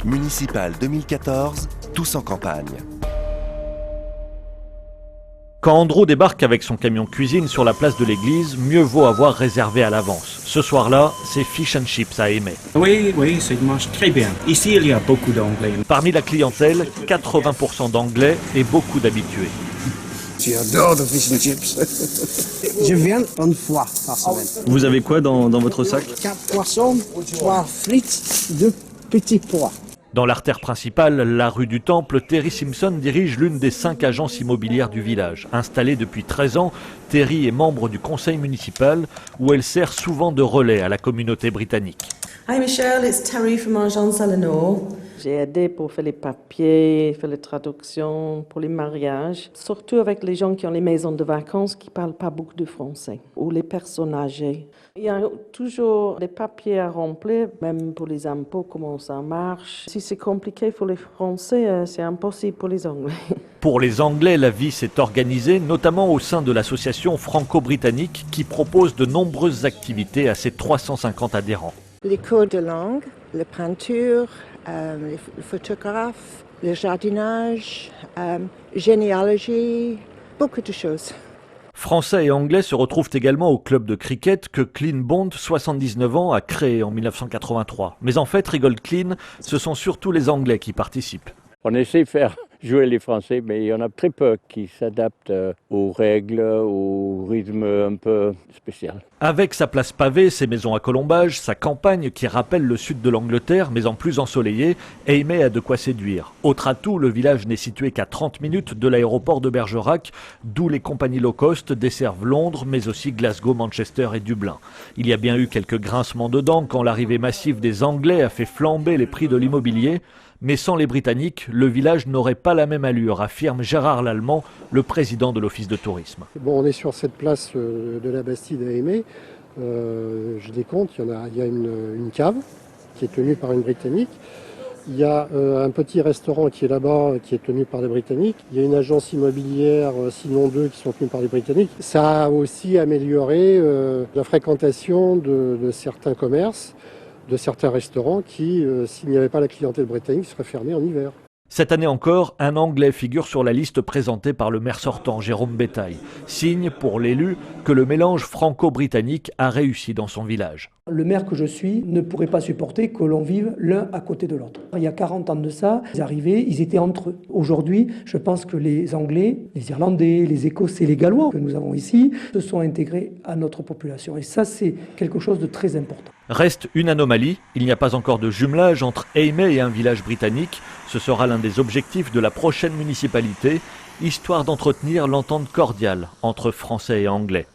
Municipal 2014, tous en campagne. Quand Andrew débarque avec son camion cuisine sur la place de l'église, mieux vaut avoir réservé à l'avance. Ce soir-là, c'est fish and chips à Aimé. Oui, ça marche très bien. Ici, il y a beaucoup d'anglais. Parmi la clientèle, 80% d'anglais et beaucoup d'habitués. J'adore le fish and chips. Je viens une fois par semaine. Vous avez quoi dans votre sac? 4 poissons, 3 frites, 2 petits pois. Dans l'artère principale, la rue du Temple, Terry Simpson dirige l'une des 5 agences immobilières du village. Installée depuis 13 ans, Terry est membre du conseil municipal où elle sert souvent de relais à la communauté britannique. Hi Michelle, it's Terry from Agence Eleanor. J'ai aidé pour faire les papiers, faire les traductions, pour les mariages, surtout avec les gens qui ont les maisons de vacances qui ne parlent pas beaucoup de français, ou les personnes âgées. Il y a toujours des papiers à remplir, même pour les impôts, comment ça marche. Si c'est compliqué pour les Français, c'est impossible pour les Anglais. Pour les Anglais, la vie s'est organisée, notamment au sein de l'association franco-britannique qui propose de nombreuses activités à ses 350 adhérents. Les cours de langue, la peinture, les photographes, le jardinage, généalogie, beaucoup de choses. Français et Anglais se retrouvent également au club de cricket que Clean Bond, 79 ans, a créé en 1983. Mais en fait, Rigole Clean, ce sont surtout les Anglais qui participent. On essaie de faire jouer les Français, mais il y en a très peu qui s'adaptent aux règles, au rythme un peu spécial. Avec sa place pavée, ses maisons à colombages, sa campagne qui rappelle le sud de l'Angleterre, mais en plus ensoleillé, Aimé a de quoi séduire. Autre atout, le village n'est situé qu'à 30 minutes de l'aéroport de Bergerac, d'où les compagnies low cost desservent Londres, mais aussi Glasgow, Manchester et Dublin. Il y a bien eu quelques grincements de dents quand l'arrivée massive des Anglais a fait flamber les prix de l'immobilier. Mais sans les Britanniques, le village n'aurait pas la même allure, affirme Gérard Lallemand, le président de l'Office de tourisme. Bon, on est sur cette place de la Bastide à Aimé. Je décompte, il y a une cave qui est tenue par une Britannique. Il y a un petit restaurant qui est là-bas, qui est tenu par les Britanniques. Il y a une agence immobilière, sinon 2, qui sont tenues par les Britanniques. Ça a aussi amélioré la fréquentation de certains commerces, de certains restaurants qui, s'il n'y avait pas la clientèle britannique, seraient fermés en hiver. Cette année encore, un Anglais figure sur la liste présentée par le maire sortant, Jérôme Bétail. Signe pour l'élu que le mélange franco-britannique a réussi dans son village. Le maire que je suis ne pourrait pas supporter que l'on vive l'un à côté de l'autre. Il y a 40 ans de ça, ils arrivaient, ils étaient entre eux. Aujourd'hui, je pense que les Anglais, les Irlandais, les Écossais, les Gallois que nous avons ici, se sont intégrés à notre population. Et ça, c'est quelque chose de très important. Reste une anomalie, il n'y a pas encore de jumelage entre Aimé et un village britannique. Ce sera l'un des objectifs de la prochaine municipalité, histoire d'entretenir l'entente cordiale entre Français et Anglais.